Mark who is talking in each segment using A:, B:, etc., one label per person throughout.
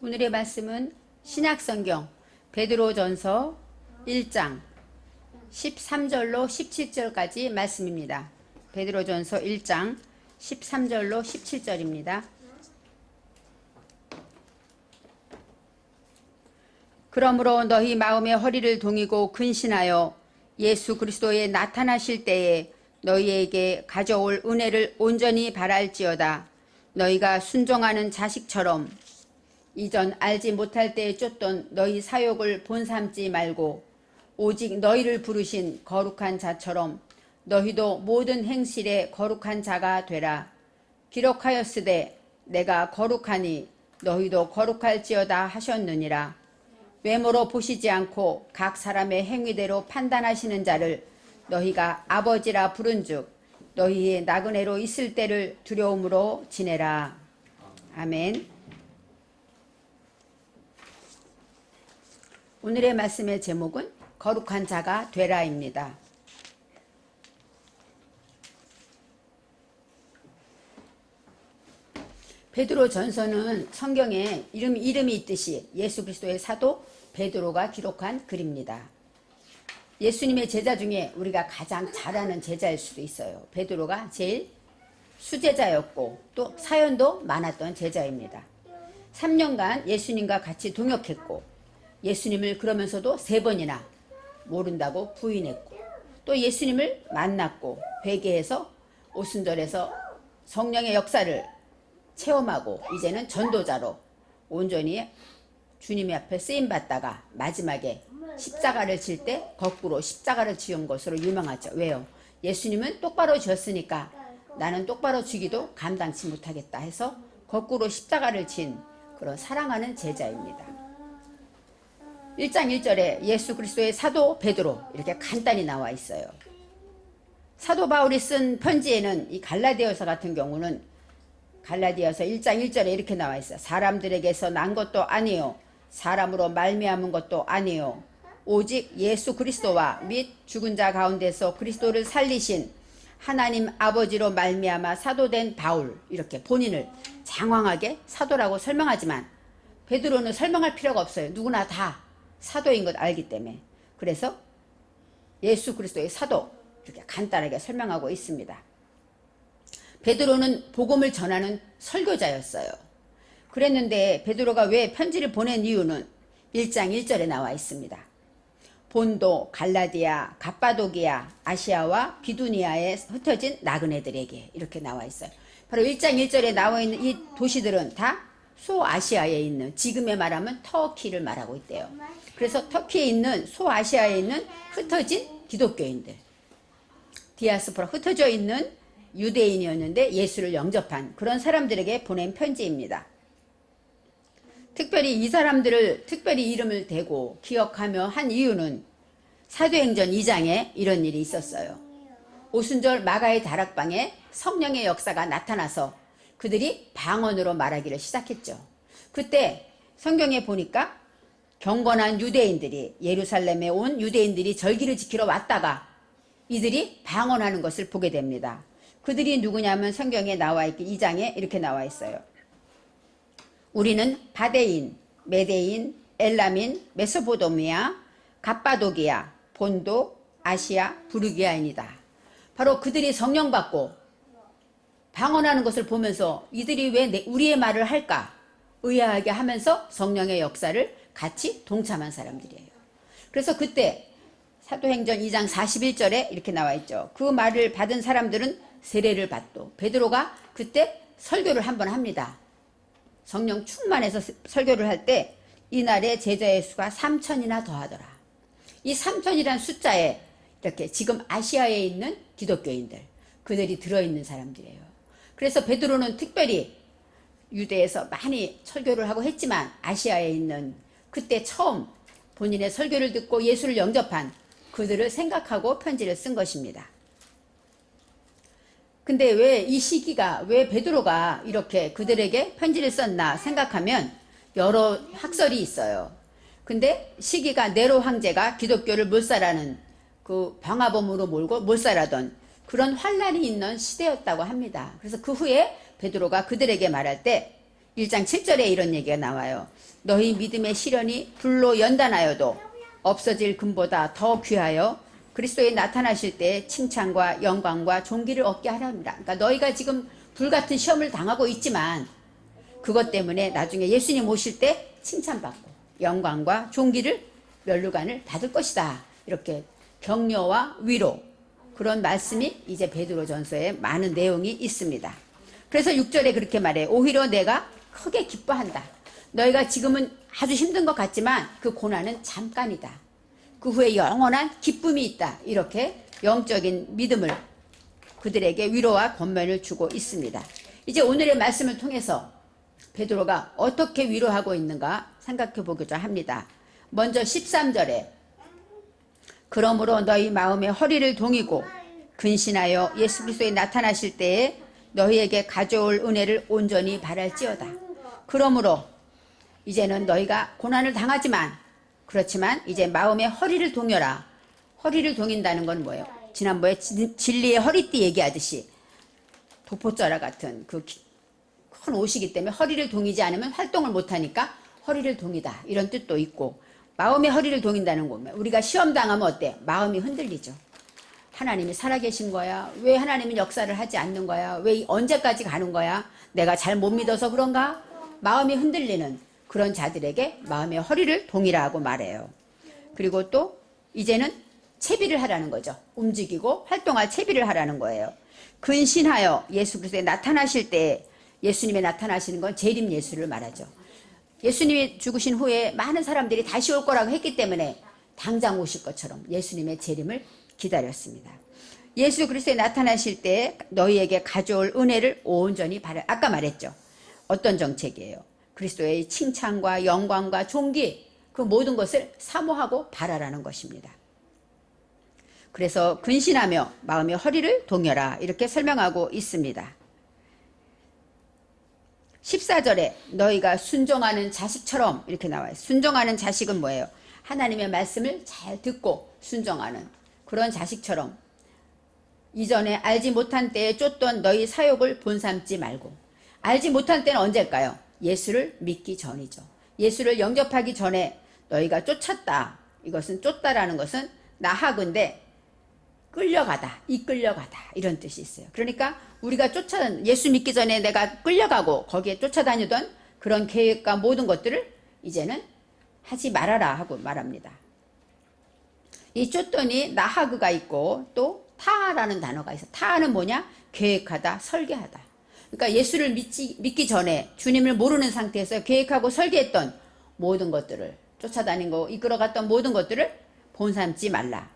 A: 오늘의 말씀은 신약성경 베드로전서 1장 13절로 17절까지 말씀입니다. 베드로전서 1장 13절로 17절입니다. 그러므로 너희 마음의 허리를 동이고 근신하여 예수 그리스도에 나타나실 때에 너희에게 가져올 은혜를 온전히 바랄지어다. 너희가 순종하는 자식처럼 이전 알지 못할 때에 쫓던 너희 사욕을 본삼지 말고 오직 너희를 부르신 거룩한 자처럼 너희도 모든 행실에 거룩한 자가 되라. 기록하였으되 내가 거룩하니 너희도 거룩할지어다 하셨느니라. 외모로 보시지 않고 각 사람의 행위대로 판단하시는 자를 너희가 아버지라 부른즉 너희의 나그네로 있을 때를 두려움으로 지내라. 아멘. 오늘의 말씀의 제목은 거룩한 자가 되라입니다. 베드로 전서는 성경에 이름이 있듯이 예수 그리스도의 사도 베드로가 기록한 글입니다. 예수님의 제자 중에 우리가 가장 잘하는 제자일 수도 있어요. 베드로가 제일 수제자였고 또 사연도 많았던 제자입니다. 3년간 예수님과 같이 동역했고 예수님을 그러면서도 3번이나 모른다고 부인했고 또 예수님을 만났고 회개해서 오순절에서 성령의 역사를 체험하고 이제는 전도자로 온전히 주님의 앞에 쓰임받다가 마지막에 십자가를 칠 때 거꾸로 십자가를 지은 것으로 유명하죠. 왜요? 예수님은 똑바로 지었으니까 나는 똑바로 지기도 감당치 못하겠다 해서 거꾸로 십자가를 친 그런 사랑하는 제자입니다. 1장 1절에 예수 그리스도의 사도 베드로 이렇게 간단히 나와 있어요. 사도 바울이 쓴 편지에는 이 갈라디아서 같은 경우는 갈라디아서 1장 1절에 이렇게 나와 있어요. 사람들에게서 난 것도 아니요 사람으로 말미암은 것도 아니요 오직 예수 그리스도와 및 죽은 자 가운데서 그리스도를 살리신 하나님 아버지로 말미암아 사도된 바울, 이렇게 본인을 장황하게 사도라고 설명하지만 베드로는 설명할 필요가 없어요. 누구나 다 사도인 것 알기 때문에. 그래서 예수 그리스도의 사도 이렇게 간단하게 설명하고 있습니다. 베드로는 복음을 전하는 설교자였어요. 그랬는데 베드로가 왜 편지를 보낸 이유는 1장 1절에 나와 있습니다. 본도, 갈라디아, 갑바도기아, 아시아와 비두니아에 흩어진 나그네들에게 이렇게 나와 있어요. 바로 1장 1절에 나와 있는 이 도시들은 다 소아시아에 있는, 지금의 말하면 터키를 말하고 있대요. 그래서 터키에 있는 소아시아에 있는 흩어진 기독교인들, 디아스포라 흩어져 있는 유대인이었는데 예수를 영접한 그런 사람들에게 보낸 편지입니다. 특별히 이 사람들을 특별히 이름을 대고 기억하며 한 이유는 사도행전 2장에 이런 일이 있었어요. 오순절 마가의 다락방에 성령의 역사가 나타나서 그들이 방언으로 말하기를 시작했죠. 그때 성경에 보니까 경건한 유대인들이, 예루살렘에 온 유대인들이 절기를 지키러 왔다가 이들이 방언하는 것을 보게 됩니다. 그들이 누구냐면 성경에 나와 있기 2장에 이렇게 나와 있어요. 우리는 바데인, 메데인, 엘라민, 메소포도미아, 갑바도기아, 본도, 아시아, 부르기아인이다. 바로 그들이 성령 받고 방언하는 것을 보면서 이들이 왜 우리의 말을 할까 의아하게 하면서 성령의 역사를 같이 동참한 사람들이에요. 그래서 그때 사도행전 2장 41절에 이렇게 나와 있죠. 그 말을 받은 사람들은 세례를 받도. 베드로가 그때 설교를 한번 합니다. 성령 충만해서 설교를 할 때 이날의 제자의 수가 3,000이나 더하더라. 이 3,000이란 숫자에 이렇게 지금 아시아에 있는 기독교인들, 그들이 들어있는 사람들이에요. 그래서 베드로는 특별히 유대에서 많이 설교를 하고 했지만 아시아에 있는 그때 처음 본인의 설교를 듣고 예수를 영접한 그들을 생각하고 편지를 쓴 것입니다. 근데 왜 이 시기가, 왜 베드로가 이렇게 그들에게 편지를 썼나 생각하면 여러 학설이 있어요. 근데 시기가 네로 황제가 기독교를 몰살하는 그 방화범으로 몰고 몰살하던 그런 환란이 있는 시대였다고 합니다. 그래서 그 후에 베드로가 그들에게 말할 때 1장 7절에 이런 얘기가 나와요. 너희 믿음의 시련이 불로 연단하여도 없어질 금보다 더 귀하여 그리스도에 나타나실 때 칭찬과 영광과 존귀를 얻게 하랍니다. 그러니까 너희가 지금 불같은 시험을 당하고 있지만 그것 때문에 나중에 예수님 오실 때 칭찬받고 영광과 존귀를 면류관을 받을 것이다. 이렇게 격려와 위로, 그런 말씀이 이제 베드로전서에 많은 내용이 있습니다. 그래서 6절에 그렇게 말해요. 오히려 내가 크게 기뻐한다. 너희가 지금은 아주 힘든 것 같지만 그 고난은 잠깐이다. 그 후에 영원한 기쁨이 있다. 이렇게 영적인 믿음을 그들에게 위로와 권면을 주고 있습니다. 이제 오늘의 말씀을 통해서 베드로가 어떻게 위로하고 있는가 생각해 보고자 합니다. 먼저 13절에 그러므로 너희 마음의 허리를 동이고 근신하여 예수 그리스도에 나타나실 때에 너희에게 가져올 은혜를 온전히 바랄지어다. 그러므로 이제는 너희가 고난을 당하지만 그렇지만 이제 마음의 허리를 동여라. 허리를 동인다는 건 뭐예요? 지난번에 진리의 허리띠 얘기하듯이 도포자라 같은 그 큰 옷이기 때문에 허리를 동이지 않으면 활동을 못하니까 허리를 동이다. 이런 뜻도 있고 마음의 허리를 동인다는 거면 우리가 시험 당하면 어때? 마음이 흔들리죠. 하나님이 살아계신 거야? 왜 하나님은 역사를 하지 않는 거야? 왜 언제까지 가는 거야? 내가 잘 못 믿어서 그런가? 마음이 흔들리는 그런 자들에게 마음의 허리를 동이라고 말해요. 그리고 또 이제는 채비를 하라는 거죠. 움직이고 활동할 채비를 하라는 거예요. 근신하여 예수 그리스도에 나타나실 때 예수님의 나타나시는 건 재림 예수를 말하죠. 예수님이 죽으신 후에 많은 사람들이 다시 올 거라고 했기 때문에 당장 오실 것처럼 예수님의 재림을 기다렸습니다. 예수 그리스도에 나타나실 때 너희에게 가져올 은혜를 온전히 바라. 아까 말했죠. 어떤 정책이에요? 그리스도의 칭찬과 영광과 존귀 그 모든 것을 사모하고 바라라는 것입니다. 그래서 근신하며 마음의 허리를 동여라 이렇게 설명하고 있습니다. 14절에 너희가 순종하는 자식처럼 이렇게 나와요. 순종하는 자식은 뭐예요? 하나님의 말씀을 잘 듣고 순종하는 그런 자식처럼 이전에 알지 못한 때에 쫓던 너희 사욕을 본삼지 말고. 알지 못한 때는 언제일까요? 예수를 믿기 전이죠. 예수를 영접하기 전에 너희가 쫓았다. 이것은 쫓다라는 것은 나하근데 끌려가다, 이끌려가다 이런 뜻이 있어요. 그러니까 우리가 예수 믿기 전에 내가 끌려가고 거기에 쫓아다니던 그런 계획과 모든 것들을 이제는 하지 말아라 하고 말합니다. 이 쫓더니 나하그가 있고 또 타라는 단어가 있어요. 타는 뭐냐? 계획하다, 설계하다. 그러니까 예수를 믿기 전에 주님을 모르는 상태에서 계획하고 설계했던 모든 것들을 쫓아다닌 거 이끌어갔던 모든 것들을 본삼지 말라.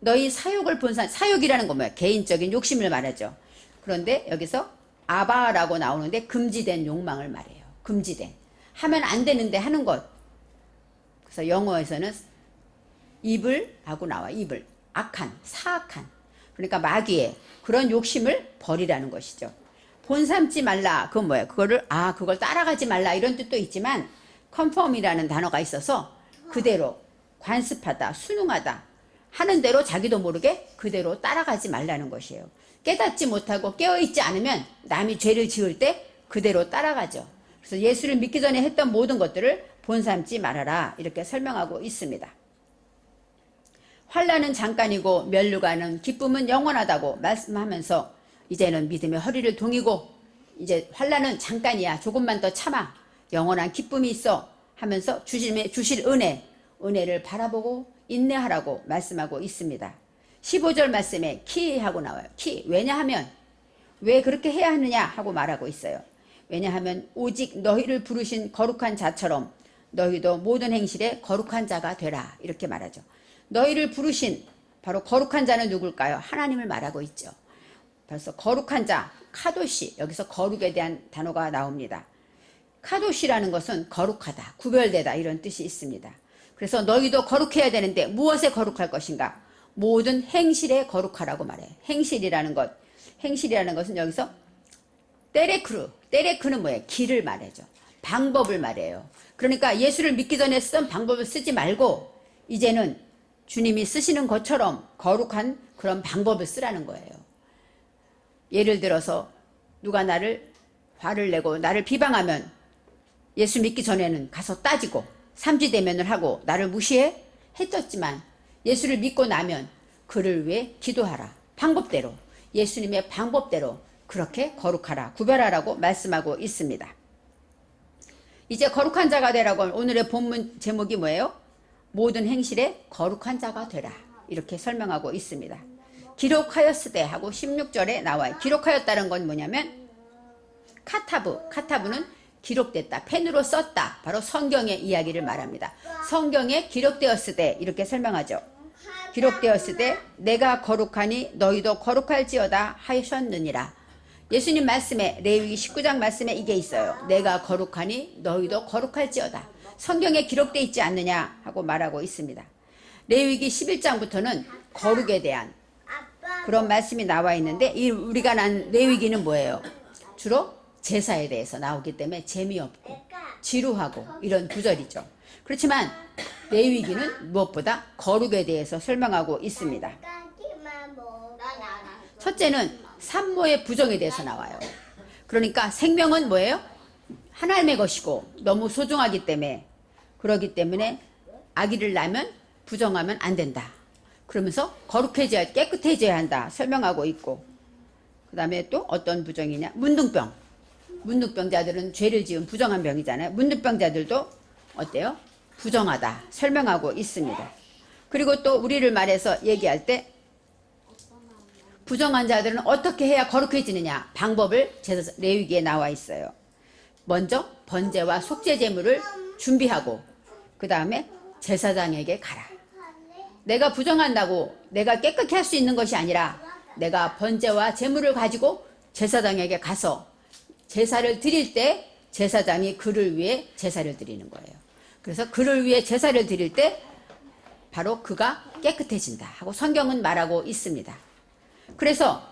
A: 너희 사욕을 사욕이라는 건 뭐야? 개인적인 욕심을 말하죠. 그런데 여기서 아바라고 나오는데 금지된 욕망을 말해요. 금지된. 하면 안 되는데 하는 것. 그래서 영어에서는 evil 하고 나와. evil. 악한, 사악한. 그러니까 마귀의 그런 욕심을 버리라는 것이죠. 본삼지 말라. 그건 뭐예요? 그걸 따라가지 말라 이런 뜻도 있지만 conform이라는 단어가 있어서 그대로 관습하다, 순응하다. 하는 대로 자기도 모르게 그대로 따라가지 말라는 것이에요. 깨닫지 못하고 깨어있지 않으면 남이 죄를 지을 때 그대로 따라가죠. 그래서 예수를 믿기 전에 했던 모든 것들을 본삼지 말아라 이렇게 설명하고 있습니다. 환난은 잠깐이고 면류관은 기쁨은 영원하다고 말씀하면서 이제는 믿음의 허리를 동이고 이제 환난은 잠깐이야. 조금만 더 참아. 영원한 기쁨이 있어 하면서 주실 은혜를 바라보고 인내하라고 말씀하고 있습니다. 15절 말씀에 키 하고 나와요. 키. 왜냐하면 왜 그렇게 해야 하느냐 하고 말하고 있어요. 왜냐하면 오직 너희를 부르신 거룩한 자처럼 너희도 모든 행실에 거룩한 자가 되라 이렇게 말하죠. 너희를 부르신 바로 거룩한 자는 누굴까요? 하나님을 말하고 있죠. 벌써 거룩한 자, 카도시. 여기서 거룩에 대한 단어가 나옵니다. 카도시라는 것은 거룩하다, 구별되다 이런 뜻이 있습니다. 그래서 너희도 거룩해야 되는데 무엇에 거룩할 것인가? 모든 행실에 거룩하라고 말해요. 행실이라는 것은 여기서 때레크는 뭐예요? 길을 말해죠. 방법을 말해요. 그러니까 예수를 믿기 전에 쓰던 방법을 쓰지 말고 이제는 주님이 쓰시는 것처럼 거룩한 그런 방법을 쓰라는 거예요. 예를 들어서 누가 나를 화를 내고 나를 비방하면 예수 믿기 전에는 가서 따지고 삼지대면을 하고 나를 무시해? 했었지만 예수를 믿고 나면 그를 위해 기도하라. 방법대로, 예수님의 방법대로 그렇게 거룩하라, 구별하라고 말씀하고 있습니다. 이제 거룩한 자가 되라고 오늘의 본문 제목이 뭐예요? 모든 행실에 거룩한 자가 되라. 이렇게 설명하고 있습니다. 기록하였으되 하고 16절에 나와요. 기록하였다는 건 뭐냐면 카타브는 기록됐다, 펜으로 썼다. 바로 성경의 이야기를 말합니다. 성경에 기록되었으되 이렇게 설명하죠. 기록되었으되 내가 거룩하니 너희도 거룩할지어다 하셨느니라. 예수님 말씀에, 레위기 19장 말씀에 이게 있어요. 내가 거룩하니 너희도 거룩할지어다. 성경에 기록되어 있지 않느냐 하고 말하고 있습니다. 레위기 11장부터는 거룩에 대한 그런 말씀이 나와 있는데, 우리가 난 레위기는 뭐예요? 주로 제사에 대해서 나오기 때문에 재미없고 지루하고 이런 구절이죠. 그렇지만 레위기는 무엇보다 거룩에 대해서 설명하고 있습니다. 첫째는 산모의 부정에 대해서 나와요. 그러니까 생명은 뭐예요? 하나님의 것이고 너무 소중하기 때문에, 그러기 때문에 아기를 낳으면 부정하면 안 된다. 그러면서 거룩해져야, 깨끗해져야 한다 설명하고 있고, 그 다음에 또 어떤 부정이냐? 문둥병. 문둥병자들은 죄를 지은 부정한 병이잖아요. 문둥병자들도 어때요? 부정하다 설명하고 있습니다. 그리고 또 우리를 말해서 얘기할 때 부정한 자들은 어떻게 해야 거룩해지느냐 방법을 레위기에 나와 있어요. 먼저 번제와 속죄 제물을 준비하고 그 다음에 제사장에게 가라. 내가 부정한다고 내가 깨끗게 할 수 있는 것이 아니라 내가 번제와 제물을 가지고 제사장에게 가서 제사를 드릴 때 제사장이 그를 위해 제사를 드리는 거예요. 그래서 그를 위해 제사를 드릴 때 바로 그가 깨끗해진다 하고 성경은 말하고 있습니다. 그래서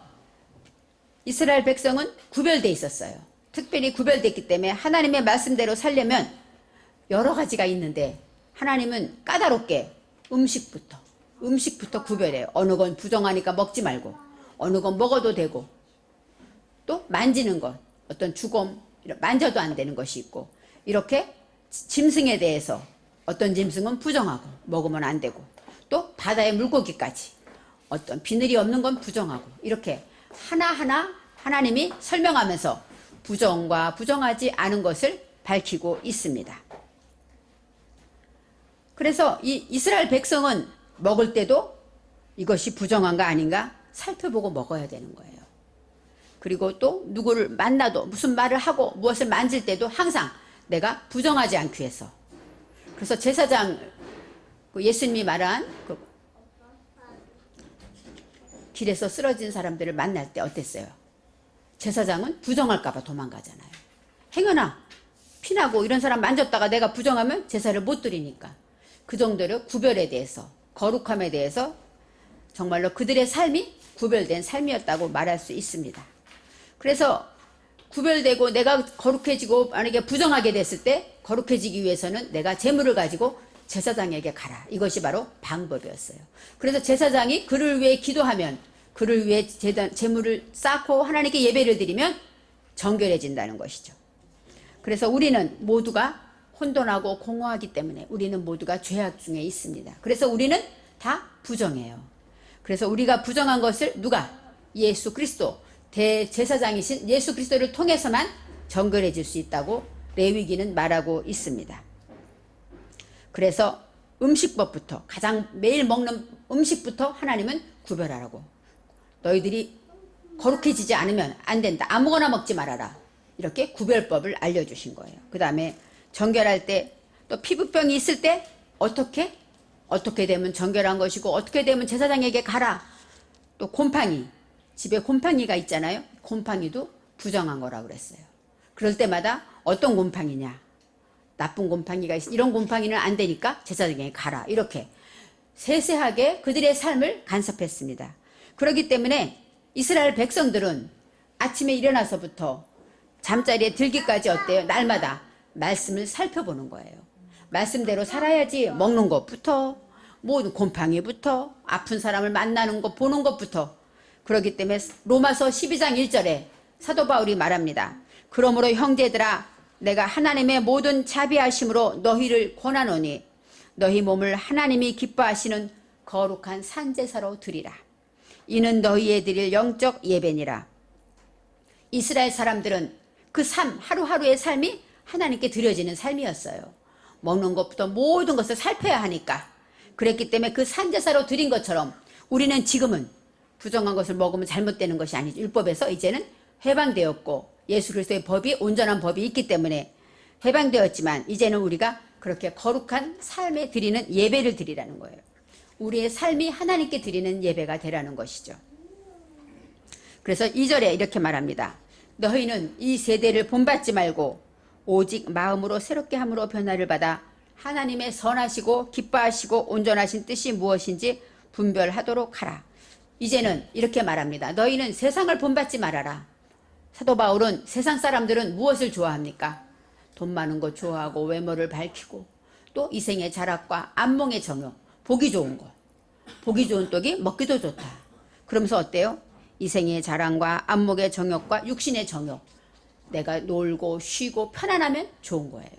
A: 이스라엘 백성은 구별되어 있었어요. 특별히 구별됐기 때문에 하나님의 말씀대로 살려면 여러 가지가 있는데 하나님은 까다롭게 음식부터 구별해요. 어느 건 부정하니까 먹지 말고, 어느 건 먹어도 되고, 또 만지는 것, 어떤 주검, 만져도 안 되는 것이 있고, 이렇게 짐승에 대해서 어떤 짐승은 부정하고 먹으면 안 되고, 또 바다의 물고기까지 어떤 비늘이 없는 건 부정하고, 이렇게 하나하나 하나님이 설명하면서 부정과 부정하지 않은 것을 밝히고 있습니다. 그래서 이 이스라엘 백성은 먹을 때도 이것이 부정한가 아닌가 살펴보고 먹어야 되는 거예요. 그리고 또 누구를 만나도 무슨 말을 하고 무엇을 만질 때도 항상 내가 부정하지 않기 위해서. 그래서 제사장, 예수님이 말한 길에서 쓰러진 사람들을 만날 때 어땠어요? 제사장은 부정할까봐 도망가잖아요. 행여나 피나고 이런 사람 만졌다가 내가 부정하면 제사를 못 드리니까. 그 정도로 구별에 대해서, 거룩함에 대해서 정말로 그들의 삶이 구별된 삶이었다고 말할 수 있습니다. 그래서 구별되고 내가 거룩해지고 만약에 부정하게 됐을 때 거룩해지기 위해서는 내가 제물을 가지고 제사장에게 가라. 이것이 바로 방법이었어요. 그래서 제사장이 그를 위해 기도하면, 그를 위해 제물을 쌓고 하나님께 예배를 드리면 정결해진다는 것이죠. 그래서 우리는 모두가 혼돈하고 공허하기 때문에 우리는 모두가 죄악 중에 있습니다. 그래서 우리는 다 부정해요. 그래서 우리가 부정한 것을 누가? 예수 그리스도, 대제사장이신 예수 그리스도를 통해서만 정결해질 수 있다고 레위기는 말하고 있습니다. 그래서 음식법부터, 가장 매일 먹는 음식부터 하나님은 구별하라고. 너희들이 거룩해지지 않으면 안 된다. 아무거나 먹지 말아라. 이렇게 구별법을 알려주신 거예요. 그 다음에 정결할 때, 또 피부병이 있을 때 어떻게 되면 정결한 것이고 어떻게 되면 제사장에게 가라. 또 곰팡이, 집에 곰팡이가 있잖아요. 곰팡이도 부정한 거라고 그랬어요. 그럴 때마다 어떤 곰팡이냐, 나쁜 곰팡이가 있어, 이런 곰팡이는 안 되니까 제사장에게 가라. 이렇게 세세하게 그들의 삶을 간섭했습니다. 그렇기 때문에 이스라엘 백성들은 아침에 일어나서부터 잠자리에 들기까지 어때요? 날마다 말씀을 살펴보는 거예요. 말씀대로 살아야지. 먹는 것부터, 모든 곰팡이부터, 아픈 사람을 만나는 것, 보는 것부터. 그렇기 때문에 로마서 12장 1절에 사도 바울이 말합니다. 그러므로 형제들아, 내가 하나님의 모든 자비하심으로 너희를 권하노니 너희 몸을 하나님이 기뻐하시는 거룩한 산제사로 드리라. 이는 너희에 드릴 영적 예배니라. 이스라엘 사람들은 그 삶, 하루하루의 삶이 하나님께 드려지는 삶이었어요. 먹는 것부터 모든 것을 살펴야 하니까. 그랬기 때문에 그 산제사로 드린 것처럼 우리는 지금은 부정한 것을 먹으면 잘못되는 것이 아니죠. 율법에서 이제는 해방되었고 예수 그리스도의 법이 온전한 법이 있기 때문에 해방되었지만 이제는 우리가 그렇게 거룩한 삶에 드리는 예배를 드리라는 거예요. 우리의 삶이 하나님께 드리는 예배가 되라는 것이죠. 그래서 2절에 이렇게 말합니다. 너희는 이 세대를 본받지 말고 오직 마음으로 새롭게 함으로 변화를 받아 하나님의 선하시고 기뻐하시고 온전하신 뜻이 무엇인지 분별하도록 하라. 이제는 이렇게 말합니다. 너희는 세상을 본받지 말아라. 사도 바울은 세상 사람들은 무엇을 좋아합니까? 돈 많은 거 좋아하고 외모를 밝히고 또 이생의 자락과 안목의 정욕, 보기 좋은 거. 보기 좋은 떡이 먹기도 좋다. 그러면서 어때요? 이생의 자랑과 안목의 정욕과 육신의 정욕. 내가 놀고 쉬고 편안하면 좋은 거예요.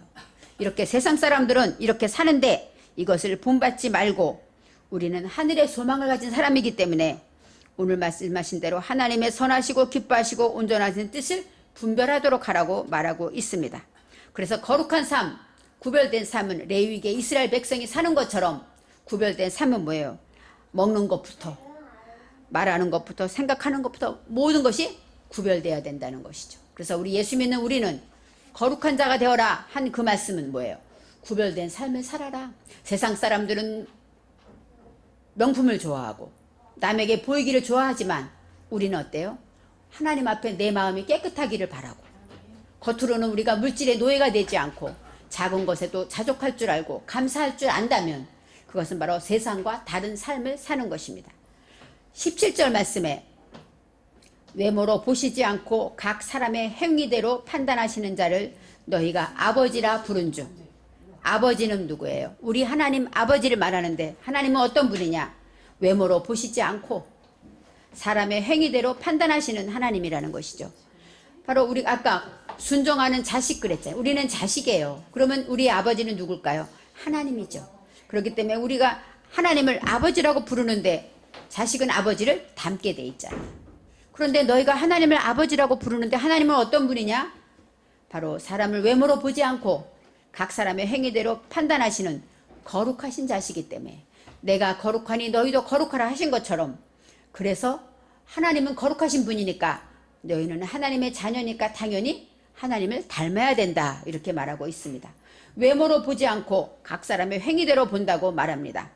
A: 이렇게 세상 사람들은 이렇게 사는데 이것을 본받지 말고 우리는 하늘의 소망을 가진 사람이기 때문에 오늘 말씀하신 대로 하나님의 선하시고 기뻐하시고 온전하신 뜻을 분별하도록 하라고 말하고 있습니다. 그래서 거룩한 삶, 구별된 삶은 레위기의 이스라엘 백성이 사는 것처럼 구별된 삶은 뭐예요? 먹는 것부터 말하는 것부터 생각하는 것부터 모든 것이 구별되어야 된다는 것이죠. 그래서 우리 예수 믿는 우리는 거룩한 자가 되어라 한 그 말씀은 뭐예요? 구별된 삶을 살아라. 세상 사람들은 명품을 좋아하고 남에게 보이기를 좋아하지만 우리는 어때요? 하나님 앞에 내 마음이 깨끗하기를 바라고 겉으로는 우리가 물질의 노예가 되지 않고 작은 것에도 자족할 줄 알고 감사할 줄 안다면 그것은 바로 세상과 다른 삶을 사는 것입니다. 17절 말씀에 외모로 보시지 않고 각 사람의 행위대로 판단하시는 자를 너희가 아버지라 부른 줄. 아버지는 누구예요? 우리 하나님 아버지를 말하는데 하나님은 어떤 분이냐? 외모로 보시지 않고 사람의 행위대로 판단하시는 하나님이라는 것이죠. 바로 우리 아까 순종하는 자식 그랬잖아요. 우리는 자식이에요. 그러면 우리 아버지는 누굴까요? 하나님이죠. 그렇기 때문에 우리가 하나님을 아버지라고 부르는데 자식은 아버지를 닮게 돼 있잖아요. 그런데 너희가 하나님을 아버지라고 부르는데 하나님은 어떤 분이냐? 바로 사람을 외모로 보지 않고 각 사람의 행위대로 판단하시는 거룩하신 자시기 때문에 내가 거룩하니 너희도 거룩하라 하신 것처럼 그래서 하나님은 거룩하신 분이니까 너희는 하나님의 자녀니까 당연히 하나님을 닮아야 된다 이렇게 말하고 있습니다. 외모로 보지 않고 각 사람의 행위대로 본다고 말합니다.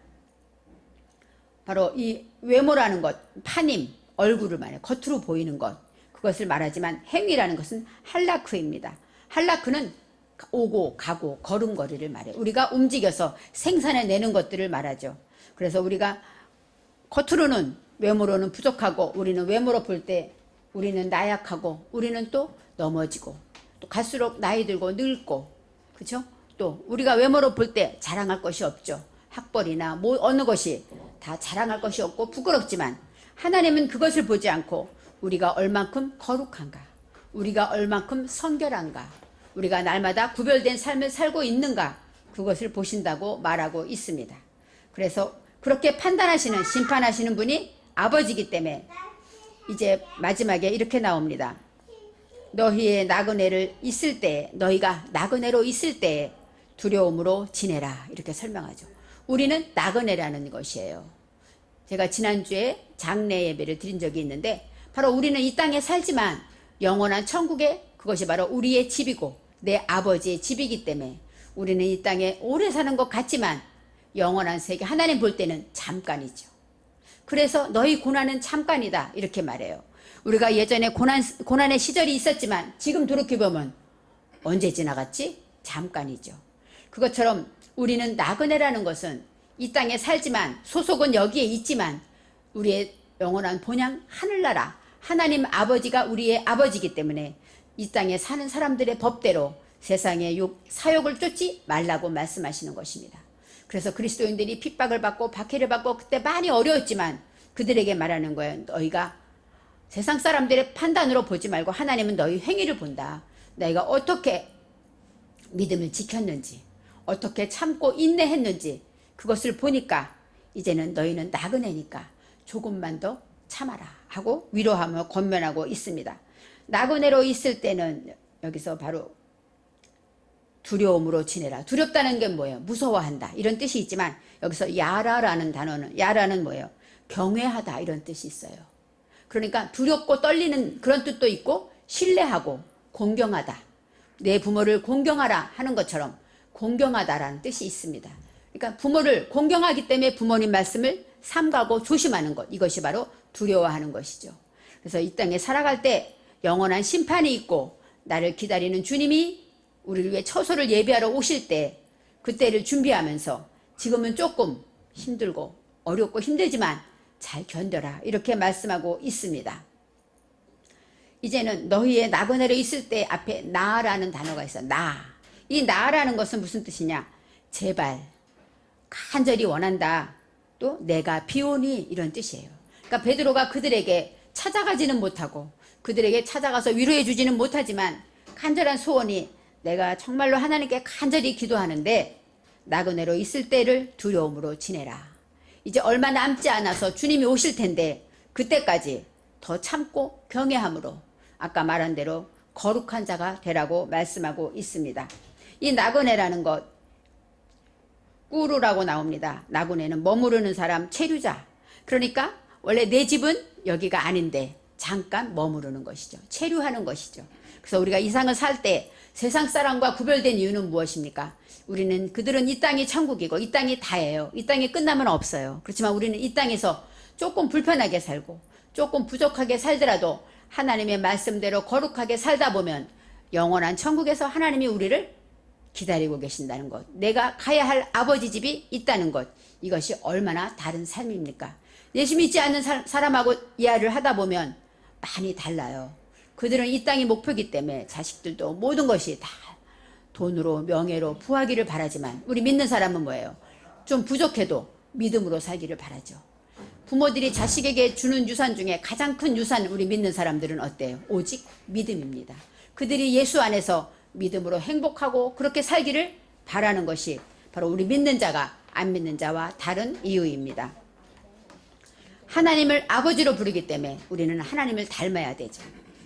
A: 바로 이 외모라는 것, 파님, 얼굴을 말해요. 겉으로 보이는 것, 그것을 말하지만 행위라는 것은 할라크입니다. 할라크는 오고 가고 걸음걸이를 말해요. 우리가 움직여서 생산해내는 것들을 말하죠. 그래서 우리가 겉으로는 외모로는 부족하고 우리는 외모로 볼 때 우리는 나약하고 우리는 또 넘어지고 또 갈수록 나이 들고 늙고 그렇죠? 또 우리가 외모로 볼 때 자랑할 것이 없죠. 학벌이나 뭐 어느 것이 다 자랑할 것이 없고 부끄럽지만 하나님은 그것을 보지 않고 우리가 얼만큼 거룩한가, 우리가 얼만큼 성결한가, 우리가 날마다 구별된 삶을 살고 있는가 그것을 보신다고 말하고 있습니다. 그래서 그렇게 판단하시는 심판하시는 분이 아버지이기 때문에 이제 마지막에 이렇게 나옵니다. 너희의 나그네를 있을 때 너희가 나그네로 있을 때 두려움으로 지내라 이렇게 설명하죠. 우리는 나그네라는 것이에요. 제가 지난주에 장례 예배를 드린 적이 있는데 바로 우리는 이 땅에 살지만 영원한 천국에 그것이 바로 우리의 집이고 내 아버지의 집이기 때문에 우리는 이 땅에 오래 사는 것 같지만 영원한 세계 하나님 볼 때는 잠깐이죠. 그래서 너희 고난은 잠깐이다 이렇게 말해요. 우리가 예전에 고난의 시절이 있었지만 지금 돌이켜보면 언제 지나갔지? 잠깐이죠. 그것처럼 우리는 나그네라는 것은 이 땅에 살지만 소속은 여기에 있지만 우리의 영원한 본향 하늘나라 하나님 아버지가 우리의 아버지이기 때문에 이 땅에 사는 사람들의 법대로 세상의 사욕을 쫓지 말라고 말씀하시는 것입니다. 그래서 그리스도인들이 핍박을 받고 박해를 받고 그때 많이 어려웠지만 그들에게 말하는 거예요. 너희가 세상 사람들의 판단으로 보지 말고 하나님은 너희 행위를 본다. 너희가 어떻게 믿음을 지켰는지 어떻게 참고 인내했는지 그것을 보니까 이제는 너희는 나그네니까 조금만 더 참아라 하고 위로하며 권면하고 있습니다. 나그네로 있을 때는 여기서 바로 두려움으로 지내라. 두렵다는 게 뭐예요? 무서워한다 이런 뜻이 있지만 여기서 야라라는 단어는 야라는 뭐예요? 경외하다 이런 뜻이 있어요. 그러니까 두렵고 떨리는 그런 뜻도 있고 신뢰하고 공경하다. 내 부모를 공경하라 하는 것처럼 공경하다라는 뜻이 있습니다. 그러니까 부모를 공경하기 때문에 부모님 말씀을 삼가고 조심하는 것, 이것이 바로 두려워하는 것이죠. 그래서 이 땅에 살아갈 때 영원한 심판이 있고 나를 기다리는 주님이 우리를 위해 처소를 예비하러 오실 때 그때를 준비하면서 지금은 조금 힘들고 어렵고 힘들지만 잘 견뎌라 이렇게 말씀하고 있습니다. 이제는 너희의 나그네로 있을 때 앞에 나라는 단어가 있어. 나. 이 나라는 것은 무슨 뜻이냐? 제발 간절히 원한다. 또 내가 비오니 이런 뜻이에요. 그러니까 베드로가 그들에게 찾아가지는 못하고 그들에게 찾아가서 위로해 주지는 못하지만 간절한 소원이 내가 정말로 하나님께 간절히 기도하는데 나그네로 있을 때를 두려움으로 지내라. 이제 얼마 남지 않아서 주님이 오실 텐데 그때까지 더 참고 경외함으로 아까 말한 대로 거룩한 자가 되라고 말씀하고 있습니다. 이 나그네라는 것 꾸루라고 나옵니다. 나그네는 머무르는 사람, 체류자. 그러니까 원래 내 집은 여기가 아닌데 잠깐 머무르는 것이죠. 체류하는 것이죠. 그래서 우리가 이 상을 살 때 세상 사람과 구별된 이유는 무엇입니까? 그들은 이 땅이 천국이고 이 땅이 다예요. 이 땅이 끝나면 없어요. 그렇지만 우리는 이 땅에서 조금 불편하게 살고 조금 부족하게 살더라도 하나님의 말씀대로 거룩하게 살다 보면 영원한 천국에서 하나님이 우리를 기다리고 계신다는 것, 내가 가야 할 아버지 집이 있다는 것, 이것이 얼마나 다른 삶입니까? 예수 믿지 않는 사람하고 이야기를 하다 보면 많이 달라요. 그들은 이 땅이 목표이기 때문에 자식들도 모든 것이 다 돈으로 명예로 부하기를 바라지만 우리 믿는 사람은 뭐예요? 좀 부족해도 믿음으로 살기를 바라죠. 부모들이 자식에게 주는 유산 중에 가장 큰 유산 우리 믿는 사람들은 어때요? 오직 믿음입니다. 그들이 예수 안에서 믿음으로 행복하고 그렇게 살기를 바라는 것이 바로 우리 믿는 자가 안 믿는 자와 다른 이유입니다. 하나님을 아버지로 부르기 때문에 우리는 하나님을 닮아야 되죠.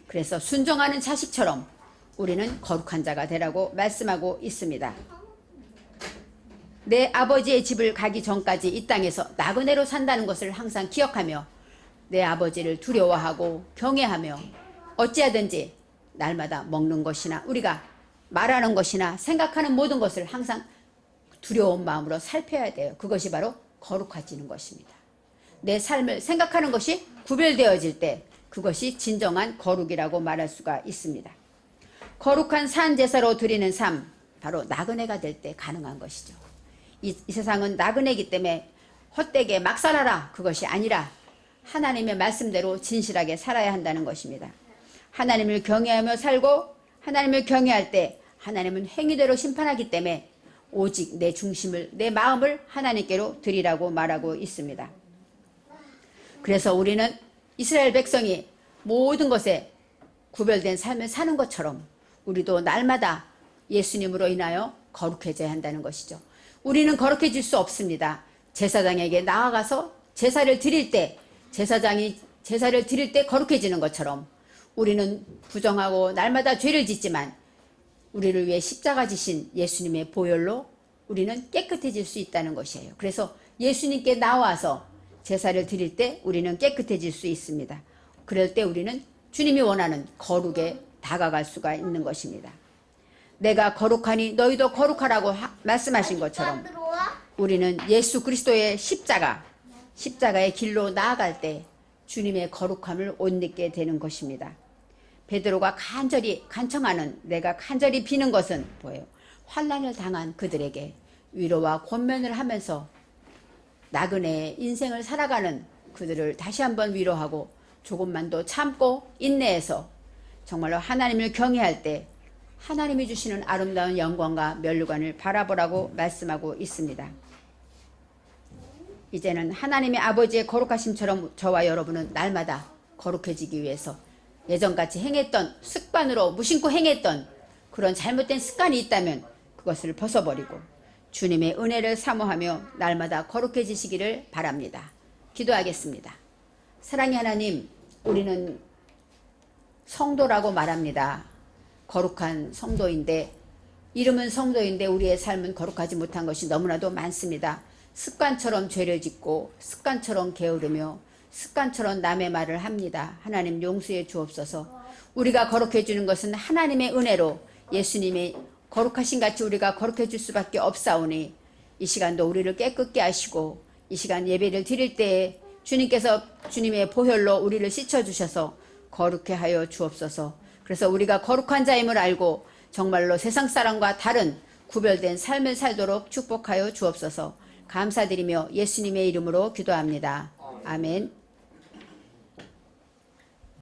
A: 그래서 순종하는 자식처럼 우리는 거룩한 자가 되라고 말씀하고 있습니다. 내 아버지의 집을 가기 전까지 이 땅에서 나그네로 산다는 것을 항상 기억하며 내 아버지를 두려워하고 경외하며 어찌하든지 날마다 먹는 것이나 우리가 말하는 것이나 생각하는 모든 것을 항상 두려운 마음으로 살펴야 돼요. 그것이 바로 거룩해지는 것입니다. 내 삶을 생각하는 것이 구별되어질 때 그것이 진정한 거룩이라고 말할 수가 있습니다. 거룩한 산제사로 드리는 삶, 바로 나그네가 될 때 가능한 것이죠. 이 세상은 나그네이기 때문에 헛되게 막 살아라 그것이 아니라 하나님의 말씀대로 진실하게 살아야 한다는 것입니다. 하나님을 경외하며 살고 하나님을 경외할 때 하나님은 행위대로 심판하기 때문에 오직 내 중심을 내 마음을 하나님께로 드리라고 말하고 있습니다. 그래서 우리는 이스라엘 백성이 모든 것에 구별된 삶을 사는 것처럼 우리도 날마다 예수님으로 인하여 거룩해져야 한다는 것이죠. 우리는 거룩해질 수 없습니다. 제사장에게 나아가서 제사를 드릴 때 제사장이 제사를 드릴 때 거룩해지는 것처럼 우리는 부정하고 날마다 죄를 짓지만 우리를 위해 십자가 지신 예수님의 보혈로 우리는 깨끗해질 수 있다는 것이에요. 그래서 예수님께 나와서 제사를 드릴 때 우리는 깨끗해질 수 있습니다. 그럴 때 우리는 주님이 원하는 거룩에 다가갈 수가 있는 것입니다. 내가 거룩하니 너희도 거룩하라고 말씀하신 것처럼 우리는 예수 그리스도의 십자가의 길로 나아갈 때 주님의 거룩함을 옷 입게 되는 것입니다. 베드로가 간청하는 내가 간절히 비는 것은 뭐예요? 환난을 당한 그들에게 위로와 권면을 하면서 나그네의 인생을 살아가는 그들을 다시 한번 위로하고 조금만 더 참고 인내해서 정말로 하나님을 경외할 때 하나님이 주시는 아름다운 영광과 면류관을 바라보라고 말씀하고 있습니다. 이제는 하나님의 아버지의 거룩하심처럼 저와 여러분은 날마다 거룩해지기 위해서 예전같이 행했던 습관으로 무심코 행했던 그런 잘못된 습관이 있다면 그것을 벗어버리고 주님의 은혜를 사모하며 날마다 거룩해지시기를 바랍니다. 기도하겠습니다. 사랑의 하나님, 우리는 성도라고 말합니다. 거룩한 성도인데, 이름은 성도인데 우리의 삶은 거룩하지 못한 것이 너무나도 많습니다. 습관처럼 죄를 짓고 습관처럼 게으르며 습관처럼 남의 말을 합니다. 하나님 용서해 주옵소서. 우리가 거룩해 주는 것은 하나님의 은혜로 예수님의 거룩하신 같이 우리가 거룩해 줄 수밖에 없사오니 이 시간도 우리를 깨끗게 하시고 이 시간 예배를 드릴 때에 주님께서 주님의 보혈로 우리를 씻어주셔서 거룩해 하여 주옵소서. 그래서 우리가 거룩한 자임을 알고 정말로 세상 사람과 다른 구별된 삶을 살도록 축복하여 주옵소서. 감사드리며 예수님의 이름으로 기도합니다. 아멘.